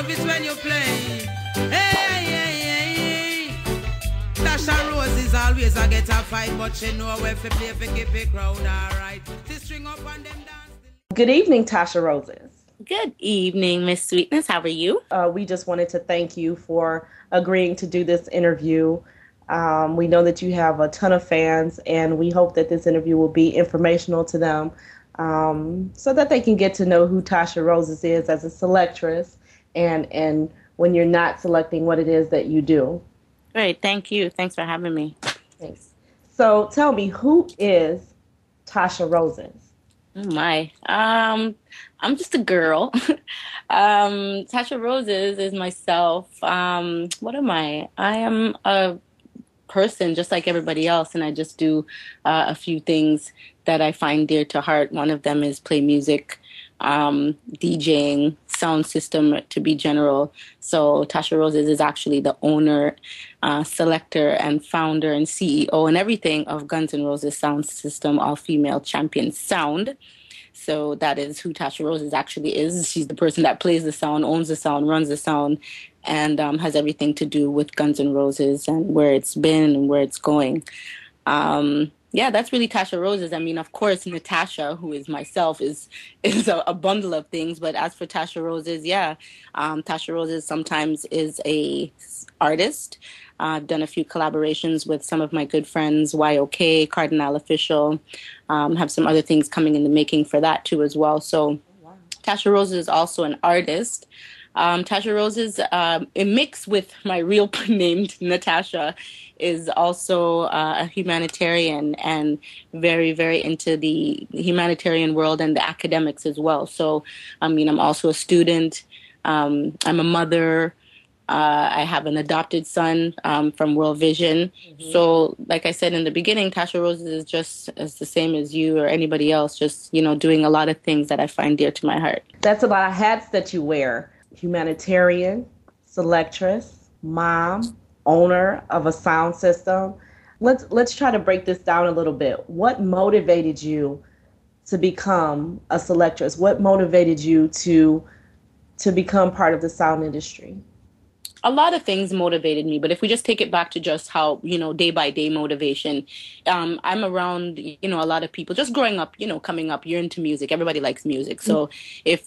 love it when you play. Hey, hey, hey. Tasha Roses always I get a fight, but she know where to play for keep it crowd alright. To string up on them dance. Good evening, Tasha Roses. Good evening, Miss Sweetness. How are you? We just wanted to thank you for agreeing to do this interview. We know that you have a ton of fans, and we hope that this interview will be informational to them so that they can get to know who Tasha Roses is as a selectress and when you're not selecting what it is that you do. Great. Thank you. Thanks for having me. Thanks. So tell me, who is Tasha Roses? Oh, my. I'm just a girl. Tasha Roses is myself. What am I? I am a person just like everybody else, and I just do a few things that I find dear to heart. One of them is play music, DJing, sound system to be general. So Tasha Roses is actually the owner, selector, and founder and CEO and everything of Guns N' Roses Sound System, all-female champion sound. So that is who Tasha Roses actually is. She's the person that plays the sound, owns the sound, runs the sound, and has everything to do with Guns N' Roses and where it's been and where it's going. Yeah, that's really Tasha Roses. I mean, of course, Natasha, who is myself, is a bundle of things. But as for Tasha Roses, yeah, Tasha Roses sometimes is a artist. I've done a few collaborations with some of my good friends, YOK, Cardinal Official. Have some other things coming in the making for that too as well. So Tasha Roses is also an artist. Tasha Roses, in mix with my real name, Natasha, is also a humanitarian and very, very into the humanitarian world and the academics as well. So, I mean, I'm also a student. I'm a mother. I have an adopted son from World Vision. Mm-hmm. So, like I said in the beginning, Tasha Roses is just as the same as you or anybody else, just, you know, doing a lot of things that I find dear to my heart. That's a lot of hats that you wear. Humanitarian, selectress, mom, owner of a sound system. Let's try to break this down a little bit. What motivated you to become a selectress? What motivated you to become part of the sound industry? A lot of things motivated me, but if we just take it back to just how, you know, day by day motivation, I'm around, you know, a lot of people just growing up, you know, coming up, you're into music. Everybody likes music. So it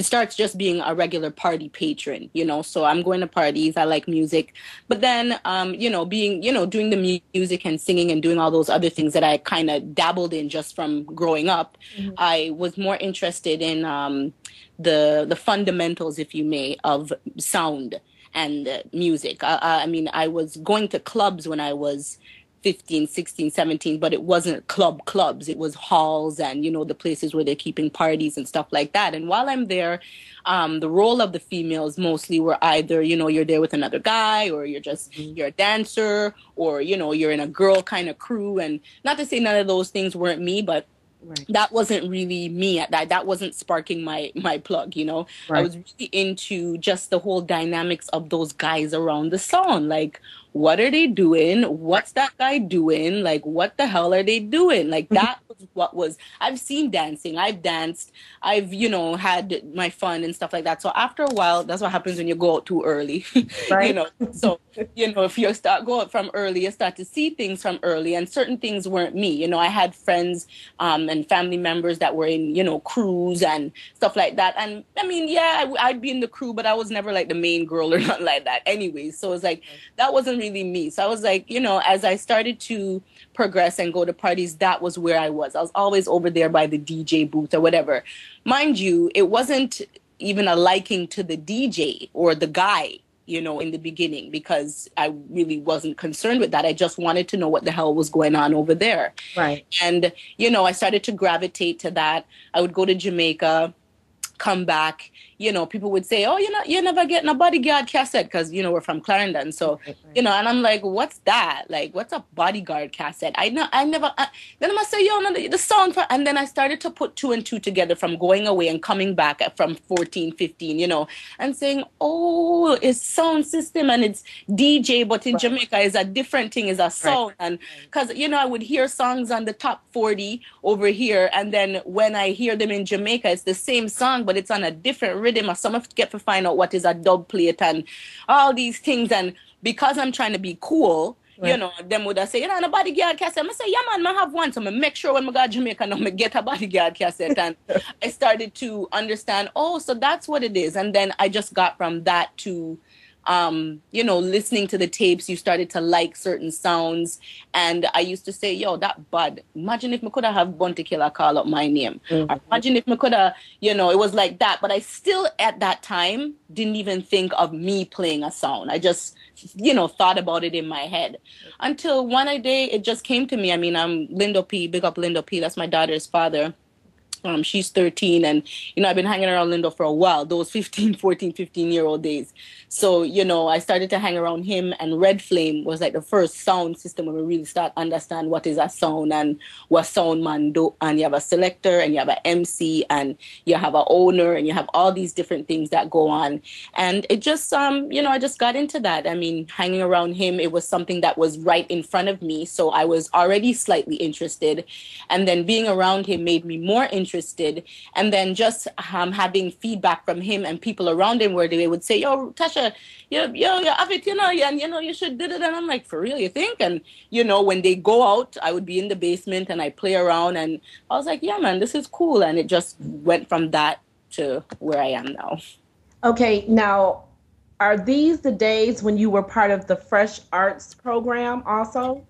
starts just being a regular party patron, you know, so I'm going to parties. I like music. But then, you know, doing the music and singing and doing all those other things that I kind of dabbled in just from growing up, mm-hmm. I was more interested in the fundamentals, if you may, of sound and music. I mean, I was going to clubs when I was 15, 16, 17, but it wasn't clubs. It was halls and, you know, the places where they're keeping parties and stuff like that. And while I'm there, the role of the females mostly were either, you know, you're there with another guy or you're just, you're a dancer or, you know, you're in a girl kind of crew. And not to say none of those things weren't me, but right. That wasn't really me at that. That wasn't sparking my plug, you know. Right. I was really into just the whole dynamics of those guys around the song. Like, what are they doing? What's that guy doing? Like, what the hell are they doing? Like, that was what was... I've seen dancing. I've danced. I've, you know, had my fun and stuff like that. So after a while, that's what happens when you go out too early. Right. You know, so, you know, if you go out from early, you start to see things from early. And certain things weren't me. You know, I had friends and family members that were in, you know, crews and stuff like that. And, I mean, yeah, I'd be in the crew, but I was never, like, the main girl or nothing like that anyway. So it's like, that wasn't really me. So I was like, you know, as I started to progress and go to parties, that was where I was. I was always over there by the DJ booth or whatever. Mind you, it wasn't even a liking to the DJ or the guy, you know, in the beginning, because I really wasn't concerned with that. I just wanted to know what the hell was going on over there. Right. And, you know, I started to gravitate to that. I would go to Jamaica, come back, you know, people would say, oh, you're never getting a bodyguard cassette because, you know, we're from Clarendon. So, you know, and I'm like, what's that? Like, what's a bodyguard cassette? then I must say, the song. And then I started to put two and two together from going away and coming back from 14, 15, you know, and saying, oh, it's sound system and it's DJ, but in Jamaica is a different thing, is a sound. And because, you know, I would hear songs on the top 40 over here. And then when I hear them in Jamaica, it's the same song, but it's on a different rhythm. rhythm, or some get to find out what is a dub plate and all these things. And because I'm trying to be cool, you know, them would have say, you know, a bodyguard cassette. I say, yeah, man, I have one. So I make sure when I go to Jamaica, now I get a bodyguard cassette. And I started to understand, oh, so that's what it is. And then I just got from that to, you know, listening to the tapes, you started to like certain sounds. And I used to say, yo, that bud, imagine if I could have Bounty Killer call up my name. Mm-hmm. Or imagine if I could have, you know, it was like that. But I still, at that time, didn't even think of me playing a sound. I just, you know, thought about it in my head until one day it just came to me. I mean, I'm Lindo P, big up Lindo P. That's my daughter's father. She's 13, and, you know, I've been hanging around Lindo for a while, those 15-year-old days. So, you know, I started to hang around him, and Red Flame was like the first sound system where we really start understand what is a sound and what sound man do. And you have a selector, and you have an MC, and you have an owner, and you have all these different things that go on. And it just, you know, I just got into that. I mean, hanging around him, it was something that was right in front of me. So I was already slightly interested. And then being around him made me more interested. And then just having feedback from him and people around him where they would say, yo, Tasha, you have it, you know, and, you know, you should do it. And I'm like, for real, you think? And, you know, when they go out, I would be in the basement and I play around. And I was like, yeah, man, this is cool. And it just went from that to where I am now. Okay, now, are these the days when you were part of the Fresh Arts program also?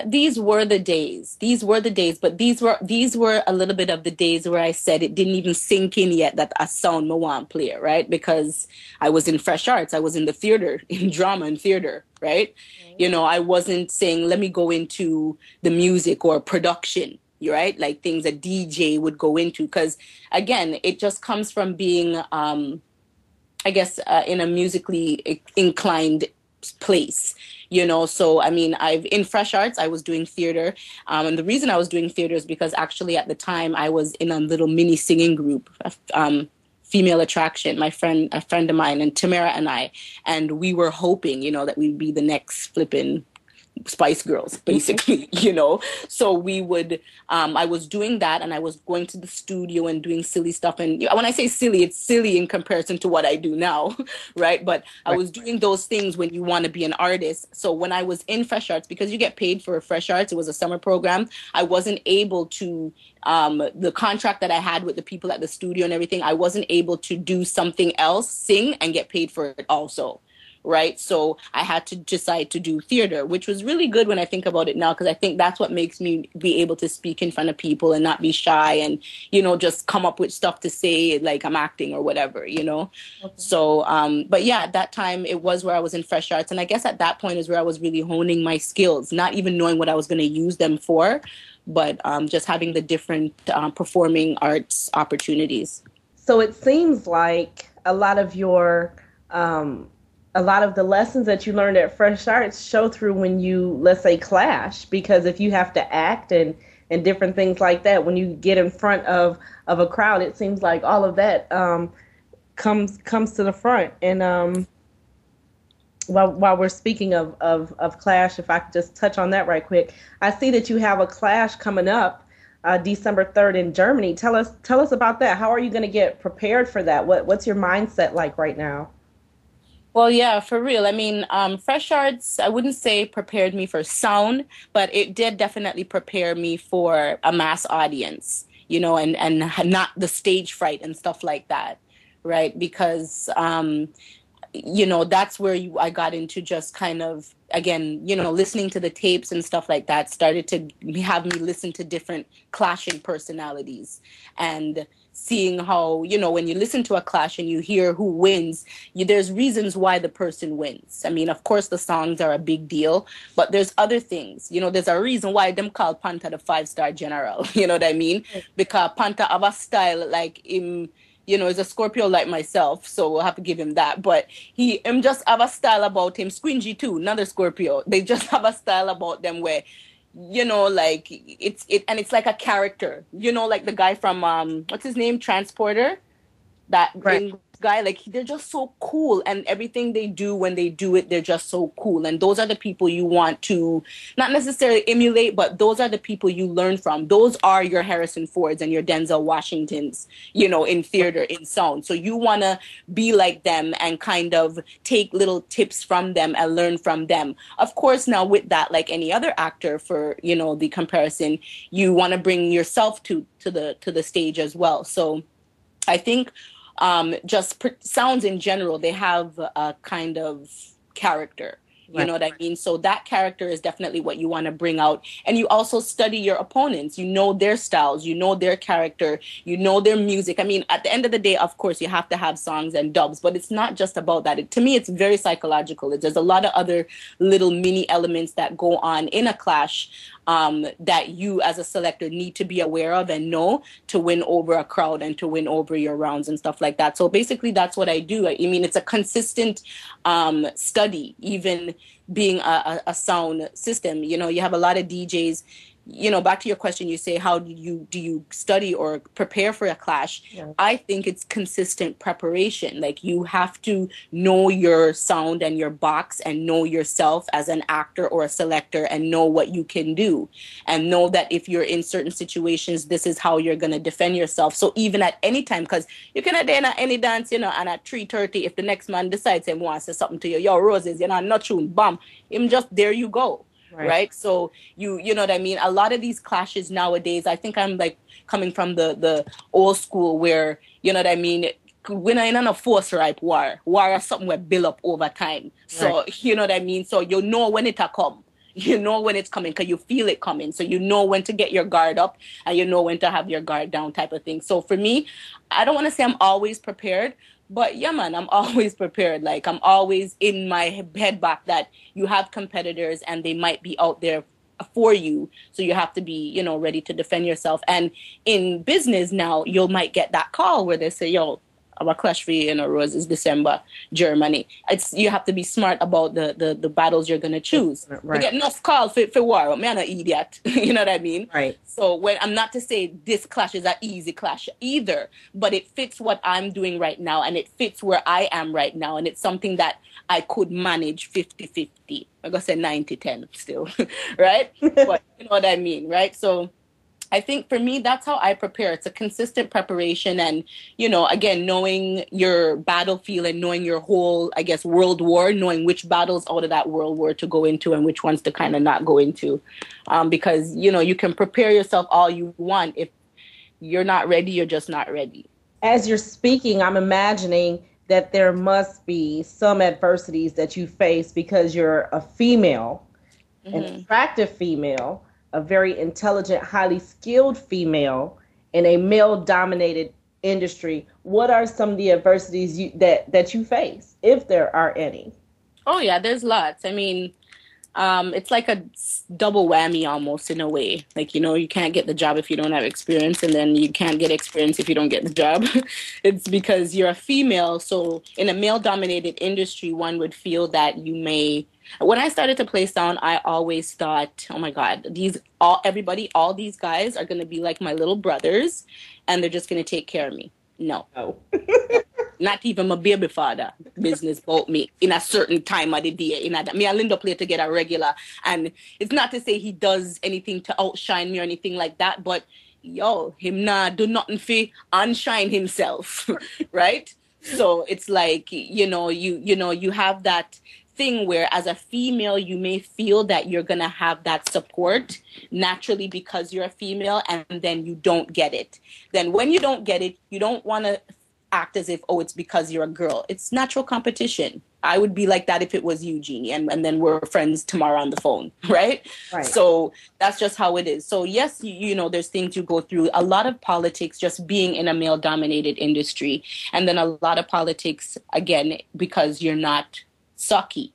These were the days, but these were a little bit of the days where I said it didn't even sink in yet that a sound I want to play, right? Because I was in Fresh Arts, I was in the theater, in drama and theater, right? Mm-hmm. You know, I wasn't saying, let me go into the music or production, right? Like things a DJ would go into, because again, it just comes from being, I guess, in a musically inclined place. You know, so, I mean, in Fresh Arts, I was doing theater. And the reason I was doing theater is because actually at the time I was in a little mini singing group, Female Attraction, a friend of mine, and Tamara and I. And we were hoping, you know, that we'd be the next flipping Spice Girls, basically, you know. So we would, I was doing that, and I was going to the studio and doing silly stuff. And when I say silly, it's silly in comparison to what I do now, right? But I was doing those things when you want to be an artist. So when I was in Fresh Arts, because you get paid for Fresh Arts, it was a summer program, I wasn't able to, the contract that I had with the people at the studio and everything, I wasn't able to do something else, sing, and get paid for it also. Right. So I had to decide to do theater, which was really good when I think about it now, because I think that's what makes me be able to speak in front of people and not be shy and, you know, just come up with stuff to say like I'm acting or whatever, you know. Okay. So but yeah, at that time it was where I was in Fresh Arts. And I guess at that point is where I was really honing my skills, not even knowing what I was going to use them for, but just having the different performing arts opportunities. So it seems like a lot of the lessons that you learned at Fresh Arts show through when you, let's say, clash, because if you have to act and different things like that, when you get in front of a crowd, it seems like all of that comes to the front. And while we're speaking of clash, if I could just touch on that right quick, I see that you have a clash coming up December 3rd in Germany. Tell us about that. How are you going to get prepared for that? What's your mindset like right now? Well, yeah, for real. I mean, Fresh Arts, I wouldn't say prepared me for sound, but it did definitely prepare me for a mass audience, you know, and not the stage fright and stuff like that, right? Because, you know, that's where I got into just kind of, again, you know, listening to the tapes and stuff like that started to have me listen to different clashing personalities and seeing how, you know, when you listen to a clash and you hear who wins, there's reasons why the person wins. I mean, of course, the songs are a big deal, but there's other things. You know, there's a reason why them call Panta the 5-star general. You know what I mean? Because Panta have a style like him. You know, he's a Scorpio like myself, so we'll have to give him that. But him just have a style about him. Squingy too, another Scorpio. They just have a style about them where, you know, like it's like a character. You know, like the guy from what's his name, Transporter, that right. guy. Like, they're just so cool, and everything they do, when they do it, they're just so cool. And those are the people you want to not necessarily emulate, but those are the people you learn from. Those are your Harrison Fords and your Denzel Washingtons, you know, in theater, in sound. So you want to be like them and kind of take little tips from them and learn from them. Of course, now with that, like any other actor, for, you know, the comparison, you want to bring yourself to the stage as well. So I think sounds in general, they have a kind of character. You know what I mean? So that character is definitely what you want to bring out. And you also study your opponents. You know their styles. You know their character. You know their music. I mean, at the end of the day, of course, you have to have songs and dubs. But it's not just about that. To me, it's very psychological. There's a lot of other little mini elements that go on in a clash that you as a selector need to be aware of and know to win over a crowd and to win over your rounds and stuff like that. So basically, that's what I do. I mean, it's a consistent study, even being a sound system. You know, you have a lot of DJs. You know, back to your question, you say, how do you study or prepare for a clash? Yeah. I think it's consistent preparation. Like, you have to know your sound and your box and know yourself as an actor or a selector and know what you can do and know that if you're in certain situations, this is how you're going to defend yourself. So even at any time, because you can attend at any dance, you know, and at 3:30, if the next man decides he wants to say something to you, yo, Roses, you know, not tune, bam, him just, there you go. Right. So you know what I mean? A lot of these clashes nowadays, I think I'm like coming from the old school where, you know what I mean? When I'm in a force ripe war is something we build up over time. So, you know what I mean? So you know when it'll come. You know when it's coming because you feel it coming. So you know when to get your guard up and you know when to have your guard down type of thing. So for me, I don't want to say I'm always prepared, but yeah, man, I'm always prepared. Like, I'm always in my head back that you have competitors and they might be out there for you. So you have to be, you know, ready to defend yourself. And in business now, you might get that call where they say, yo, our clash for you, ROZEZ December, Germany. You have to be smart about the battles you're going to choose. You get enough call for war. I'm not an idiot. You know what I mean? Right. So when I'm not to say this clash is an easy clash either, but it fits what I'm doing right now and it fits where I am right now. And it's something that I could manage 50-50. I'm going to say 90-10 still. Right? But you know what I mean? Right? So I think for me, that's how I prepare. It's a consistent preparation and, you know, again, knowing your battlefield and knowing your whole, I guess, world war, knowing which battles out of that world war to go into and which ones to kind of not go into. Because, you know, you can prepare yourself all you want. If you're not ready, you're just not ready. As you're speaking, I'm imagining that there must be some adversities that you face because you're a female, an attractive female, a very intelligent, highly skilled female in a male-dominated industry. What are some of the adversities that you face, if there are any? Oh, yeah, there's lots. I mean, it's like a double whammy almost in a way. Like, you know, you can't get the job if you don't have experience, and then you can't get experience if you don't get the job. It's because you're a female. So in a male-dominated industry, one would feel that you may... When I started to play sound, I always thought, oh my God, all these guys are going to be like my little brothers and they're just going to take care of me. No. Not even my baby father business about me in a certain time of the day. Me and Linda play together regular. And it's not to say he does anything to outshine me or anything like that, but yo, him not do nothing for unshine himself. Right? So it's like, you have that thing where as a female you may feel that you're gonna have that support naturally because you're a female, and then you don't get it. Then when you don't get it, you don't want to act as if, oh, it's because you're a girl. It's natural competition. I would be like that if it was you, Jeannie, and then we're friends tomorrow on the phone, right? So that's just how it is. So yes, you know, there's things you go through. A lot of politics, just being in a male-dominated industry, and then a lot of politics, again, because you're not sucky.